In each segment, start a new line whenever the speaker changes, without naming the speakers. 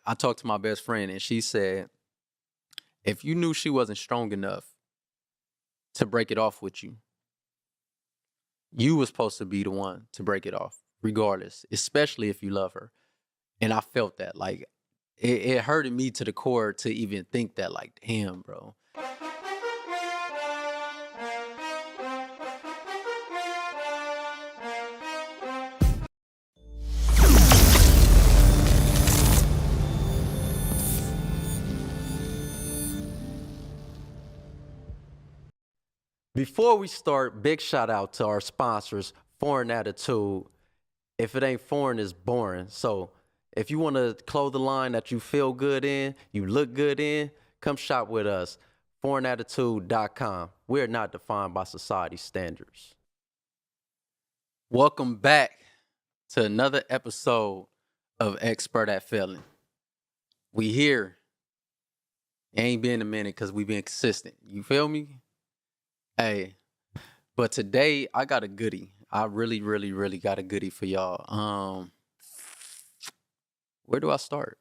I talked to my best friend and she said, if you knew she wasn't strong enough to break it off with you, you was supposed to be the one to break it off, regardless, especially if you love her. And I felt that. Like it hurted me to the core to even think that, like, damn, bro. Before we start, big shout out to our sponsors, Foreign Attitude. If it ain't foreign, it's boring. So if you want to clothe the line that you feel good in, you look good in, come shop with us. Foreignattitude.com. We're not defined by society standards. Welcome back to another episode of Expert at Failing. We here. It ain't been a minute because we been consistent. You feel me? Hey, but today I got a goodie. I really, really, really got a goodie for y'all. Where do I start?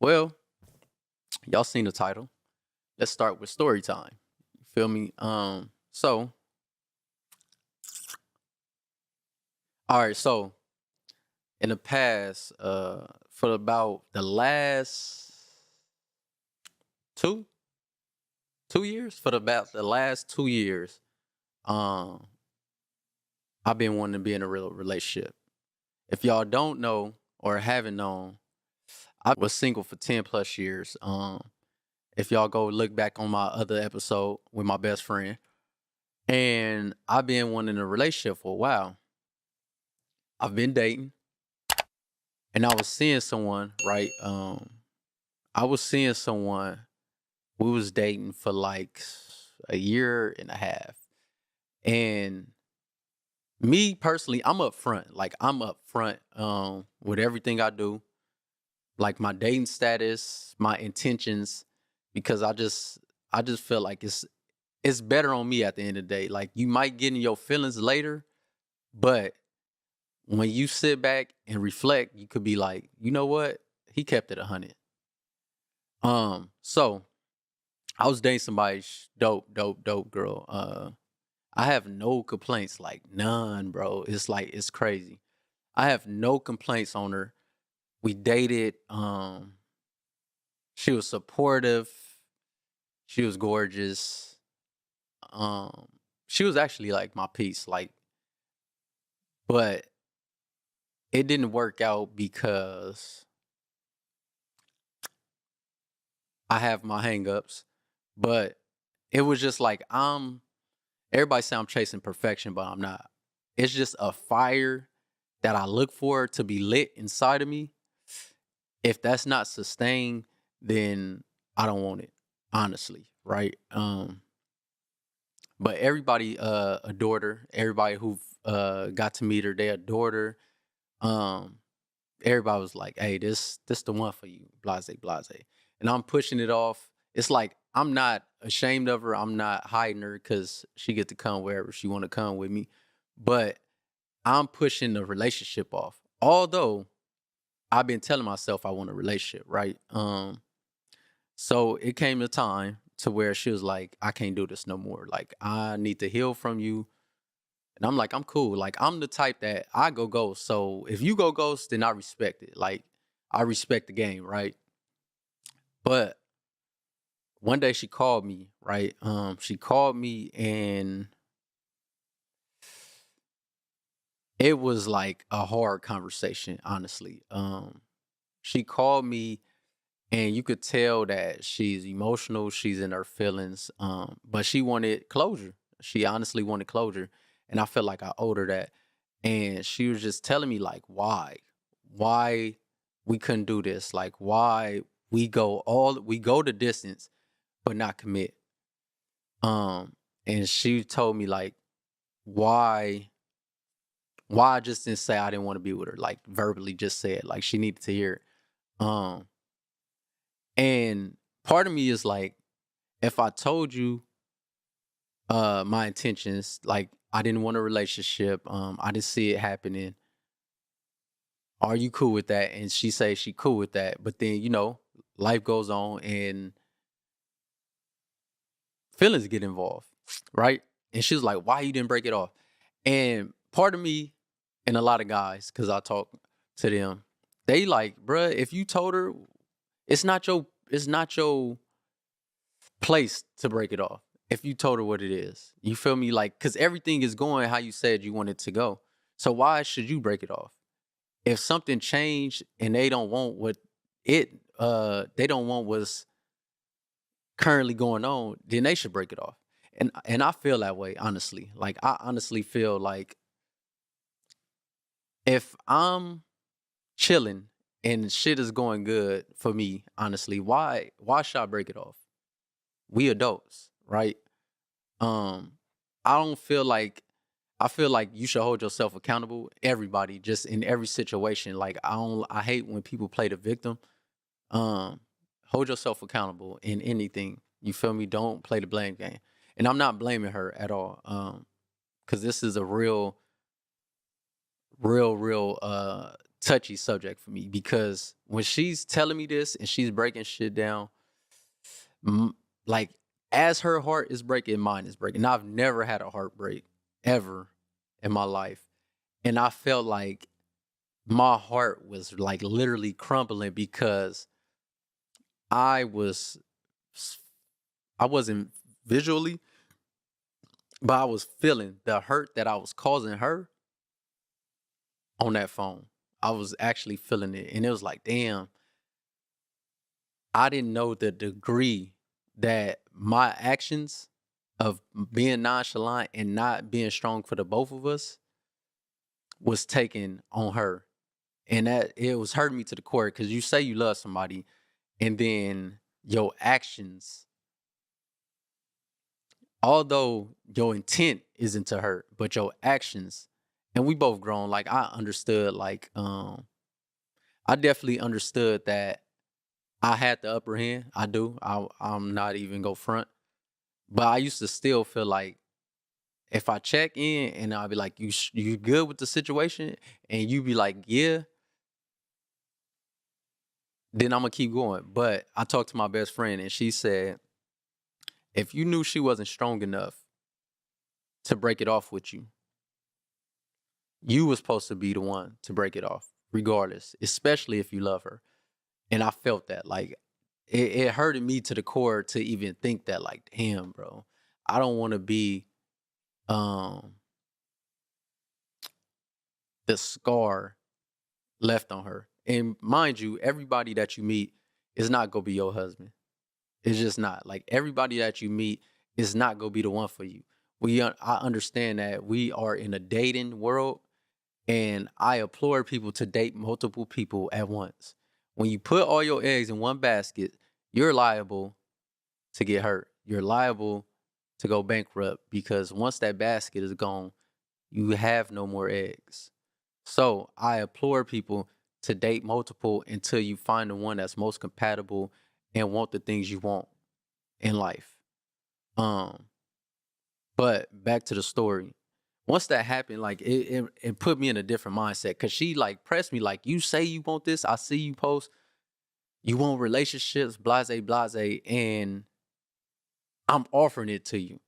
Well, y'all seen the title. Let's start with story time. You feel me? So, all right, so in the past, for about the last two years, for about the last 2 years, I've been wanting to be in a real relationship. If y'all don't know or haven't known, I was single for 10 plus years. If y'all go look back on my other episode with my best friend, and I've been wanting a relationship for a while. I've been dating, and I was seeing someone, right? I was seeing someone. We was dating for like a year and a half, and me personally, I'm upfront. Like I'm upfront with everything I do, like my dating status, my intentions, because I just feel like it's better on me at the end of the day. Like you might get in your feelings later, but when you sit back and reflect, you could be like, you know what? He kept it 100. So I was dating somebody dope girl. I have no complaints, like none, bro. It's like it's crazy. I have no complaints on her. We dated. She was supportive. She was gorgeous. She was actually like my piece, like, but it didn't work out because I have my hangups. But it was just like everybody say I'm chasing perfection, but I'm not. It's just a fire that I look for to be lit inside of me. If that's not sustained, then I don't want it, honestly, right? But everybody adored her. Everybody who got to meet her, they adored her. Um, Everybody was like, "Hey, this the one for you." Blase, blase. And I'm pushing it off. It's like I'm not ashamed of her. I'm not hiding her because she get to come wherever she want to come with me. But I'm pushing the relationship off. Although I've been telling myself I want a relationship, right? So it came a time to where she was like, I can't do this no more. Like, I need to heal from you. And I'm like, I'm cool. Like, I'm the type that I go ghost. So if you go ghost, then I respect it. Like, I respect the game, right? But one day she called me, right? She called me and it was like a hard conversation, honestly. She called me and you could tell that she's emotional, she's in her feelings, but she wanted closure. She honestly wanted closure. And I felt like I owed her that. And she was just telling me like why we couldn't do this, like why we go the distance but not commit. And she told me like why I just didn't say I didn't want to be with her, like verbally just said, like she needed to hear it. And part of me is like, if I told you my intentions, like I didn't want a relationship, I didn't see it happening. Are you cool with that? And she say she cool with that. But then, life goes on and feelings get involved, right? And she was like, why you didn't break it off? And part of me and a lot of guys, because I talk to them, they like, bruh, if you told her, it's not your place to break it off. If you told her what it is, you feel me? Like, because everything is going how you said you want it to go. So why should you break it off? If something changed and they don't want they don't want what's currently going on, then they should break it off. And I feel that way, honestly. Like I honestly feel like if I'm chilling and shit is going good for me, honestly, why should I break it off? We adults, right? Um, I don't feel like I feel like you should hold yourself accountable. Everybody, just in every situation. Like I hate when people play the victim. Um, Hold yourself accountable in anything. You feel me? Don't play the blame game. And I'm not blaming her at all. Because this is a real touchy subject for me. Because when she's telling me this and she's breaking shit down, like as her heart is breaking, mine is breaking. I've never had a heartbreak ever in my life. And I felt like my heart was like literally crumbling because I was I wasn't visually, but I was feeling the hurt that I was causing her on that phone. I was actually feeling it. And it was like, damn, I didn't know the degree that my actions of being nonchalant and not being strong for the both of us was taken on her. And that it was hurting me to the core because you say you love somebody and then your actions, although your intent isn't to hurt, but your actions, and we both grown, like I understood, like I definitely understood that I had the upper hand. I do. I'm not even go front. But I used to still feel like if I check in and I'll be like, you good with the situation? And you be like, yeah, then I'm gonna keep going. But I talked to my best friend and she said, if you knew she wasn't strong enough to break it off with you, you was supposed to be the one to break it off, regardless, especially if you love her. And I felt that. Like it hurted me to the core to even think that, like, damn, bro, I don't want to be um the scar left on her. And mind you, everybody that you meet is not gonna be your husband. It's just not. Like everybody that you meet is not gonna be the one for you. I understand that we are in a dating world, and I implore people to date multiple people at once. When you put all your eggs in one basket, you're liable to get hurt. You're liable to go bankrupt because once that basket is gone, you have no more eggs. So I implore people to date multiple until you find the one that's most compatible and want the things you want in life. Um, but back to the story. Once that happened, like it put me in a different mindset because she like pressed me like, you say you want this, I see you post, you want relationships, blase, blase, and I'm offering it to you.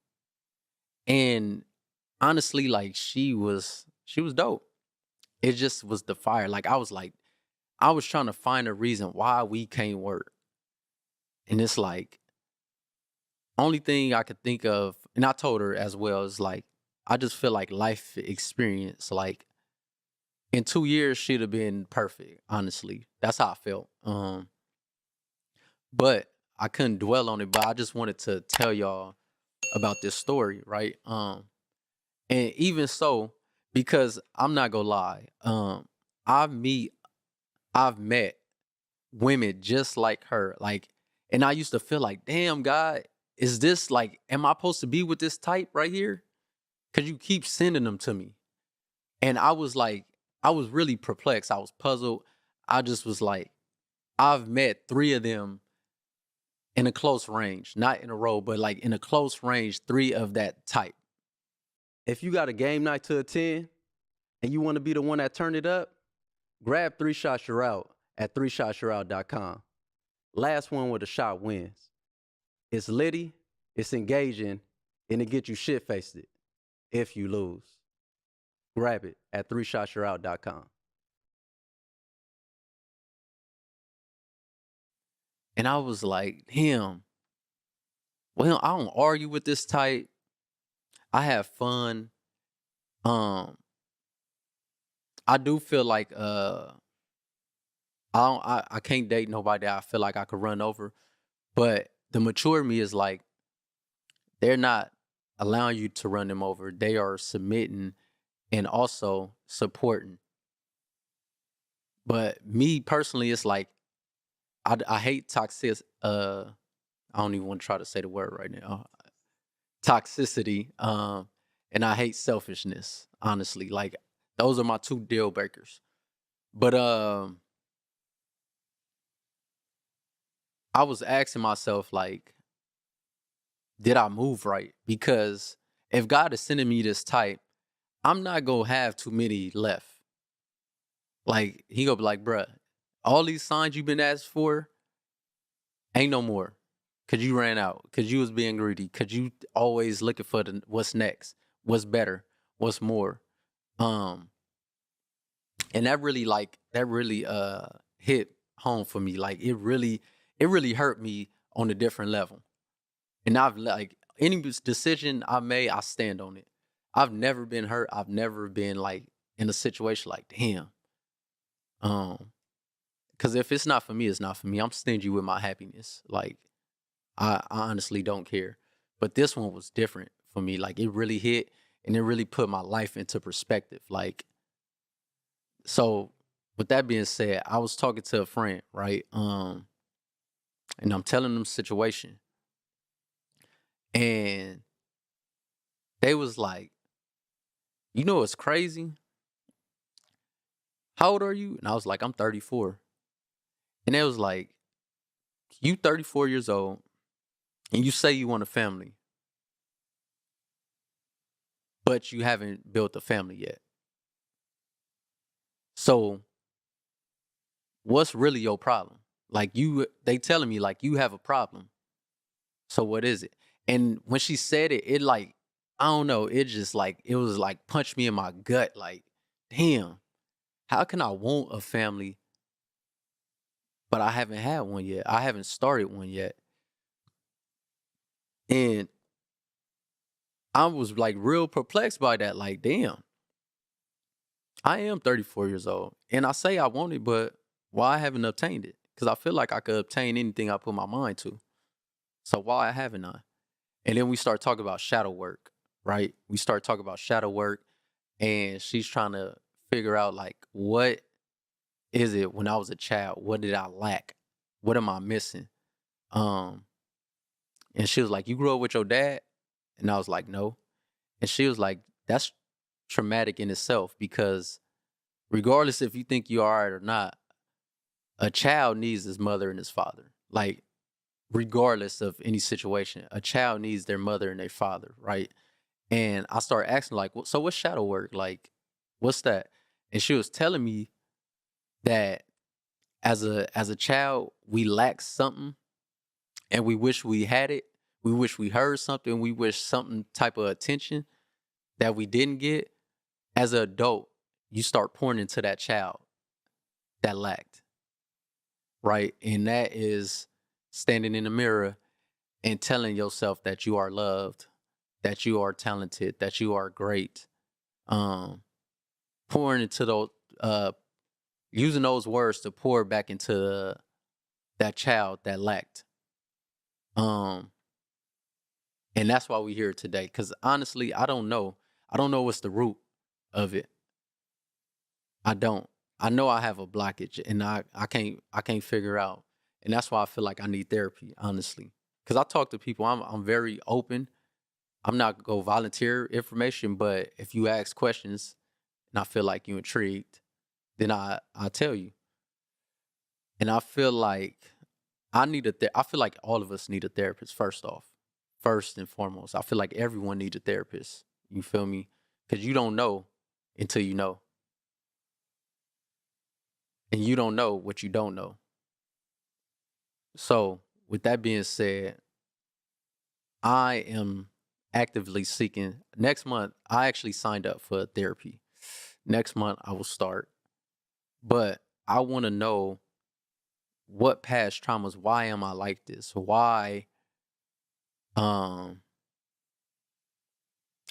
And honestly, like she was dope. It just was the fire. Like I was trying to find a reason why we can't work. And it's like, only thing I could think of, and I told her as well, is like, I just feel like life experience, like in 2 years, she'd have been perfect, honestly. That's how I felt. But I couldn't dwell on it, but I just wanted to tell y'all about this story, right? And even so, because I'm not gonna lie, I've meet I've met women just like her. Like, and I used to feel like, damn, God, is this like, am I supposed to be with this type right here? Cause you keep sending them to me. And I was like, I was really perplexed. I was puzzled. I just was like, I've met three of them in a close range, not in a row, but like in a close range, three of that type. If you got a game night to attend and you want to be the one that turn it up, Grab 3 Shots You're Out at 3shotsyourout.com. Last one with a shot wins. It's litty, it's engaging, and it gets you shit-faced if you lose. Grab it at 3shotsyourout.com. And I was like, damn. Well, I don't argue with this type. I have fun. I do feel like I can't date nobody that I feel like I could run over. But the mature me is like, they're not allowing you to run them over. They are submitting and also supporting. But me personally, it's like, I hate toxic. I don't even want to try to say the word right now. Toxicity. And I hate selfishness. Honestly, like those are my 2 deal breakers. But I was asking myself, like, did I move right? Because if God is sending me this type, I'm not gonna have too many left. Like he gonna be like, bruh, all these signs you've been asked for, ain't no more. Cause you ran out. Cause you was being greedy. Cause you always looking for what's next, what's better, what's more. And that really hit home for me. Like it really hurt me on a different level. And I've like any decision I made, I stand on it. I've never been hurt. I've never been like in a situation like, damn. Cause if it's not for me, it's not for me. I'm stingy with my happiness. Like I honestly don't care. But this one was different for me. Like it really hit and it really put my life into perspective. Like, so with that being said, I was talking to a friend, right? And I'm telling them the situation. And they was like, you know what's crazy? How old are you? And I was like, I'm 34. And they was like, you 34 years old and you say you want a family, but you haven't built a family yet. So what's really your problem? Like they telling me like you have a problem. So what is it? And when she said it, it like, I don't know, it just like, it was like punched me in my gut. Like, damn, how can I want a family, but I haven't had one yet? I haven't started one yet. And I was like real perplexed by that. Like, damn, I am 34 years old. And I say I want it, but why I haven't obtained it? Because I feel like I could obtain anything I put my mind to. So why haven't I? And then we start talking about shadow work, right? We start talking about shadow work, and she's trying to figure out like, what is it when I was a child? What did I lack? What am I missing? And she was like, you grew up with your dad? And I was like, no. And she was like, that's traumatic in itself, because regardless if you think you are it or not, a child needs his mother and his father. Like, regardless of any situation, a child needs their mother and their father, right? And I started asking, like, so what's shadow work? Like, what's that? And she was telling me that as a child, we lack something and we wish we had it. We wish we heard something. We wish something type of attention that we didn't get. As an adult, you start pouring into that child that lacked, right? And that is standing in the mirror and telling yourself that you are loved, that you are talented, that you are great. Pouring into those, using those words to pour back into that child that lacked. And that's why we're here today. Because honestly, I don't know. I don't know what's the root of it. I don't. I know I have a blockage, and I can't figure out. And that's why I feel like I need therapy, honestly. Because I talk to people. I'm very open. I'm not gonna go volunteer information, but if you ask questions and I feel like you're intrigued, then I tell you. And I feel like I feel like all of us need a therapist first and foremost. I feel like everyone needs a therapist. You feel me? Because you don't know until you know. and you don't know what you don't know. So, with that being said, I am actively seeking. Next month, I actually signed up for therapy. Next month, I will start. But I want to know what past traumas, why am I like this? Why um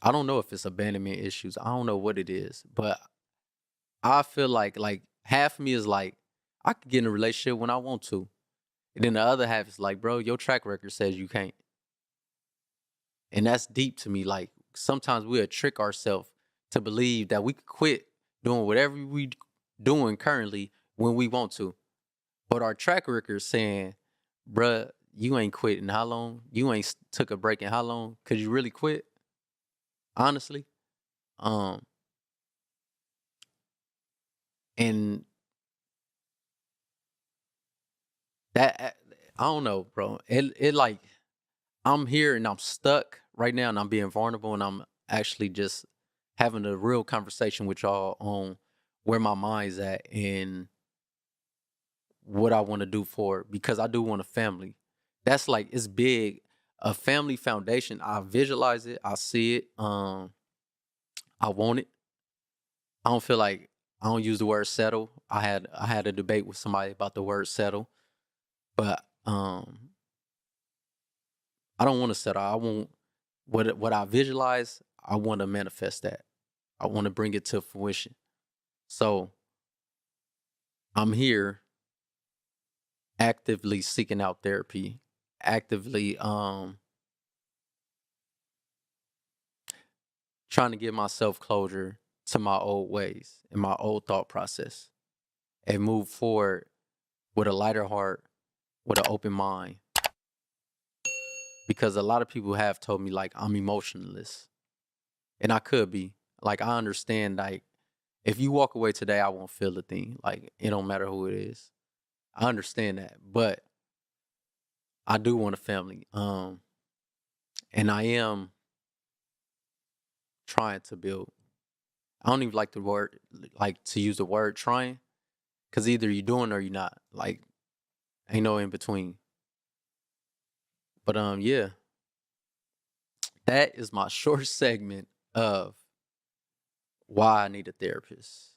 I don't know if it's abandonment issues. I don't know what it is, but I feel like half of me is like I could get in a relationship when I want to. And then the other half is like, bro, your track record says you can't. And that's deep to me. Like sometimes we'll trick ourselves to believe that we could quit doing whatever we doing currently when we want to. But our track record is saying, bruh, you ain't quit in how long? You ain't took a break in how long? Could you really quit? Honestly. Um, and that I don't know, bro. It like I'm here and I'm stuck right now and I'm being vulnerable and I'm actually just having a real conversation with y'all on where my mind's at and what I want to do for it because I do want a family. That's like it's big. A family foundation. I visualize it. I see it. I want it. I don't feel like I don't use the word settle. I had a debate with somebody about the word settle, but I don't want to settle. I want what I visualize. I want to manifest that. I want to bring it to fruition. So I'm here actively seeking out therapy, actively trying to give myself closure to my old ways and my old thought process and move forward with a lighter heart, with an open mind. Because a lot of people have told me like I'm emotionless. And I could be. Like I understand like if you walk away today, I won't feel a thing. Like it don't matter who it is. I understand that. But I do want a family. And I am trying to build. I don't even like the word like to use the word trying. Cause either you're doing or you're not. Like ain't no in between. But yeah, that is my short segment of why I need a therapist.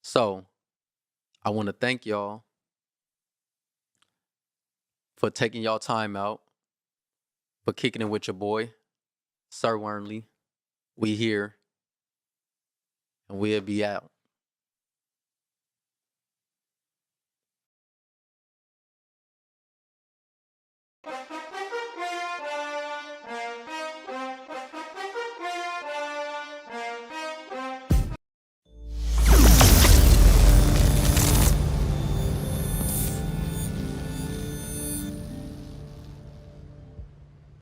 So I want to thank y'all for taking y'all time out, for kicking it with your boy, Sir Wormley. We here and we'll be out.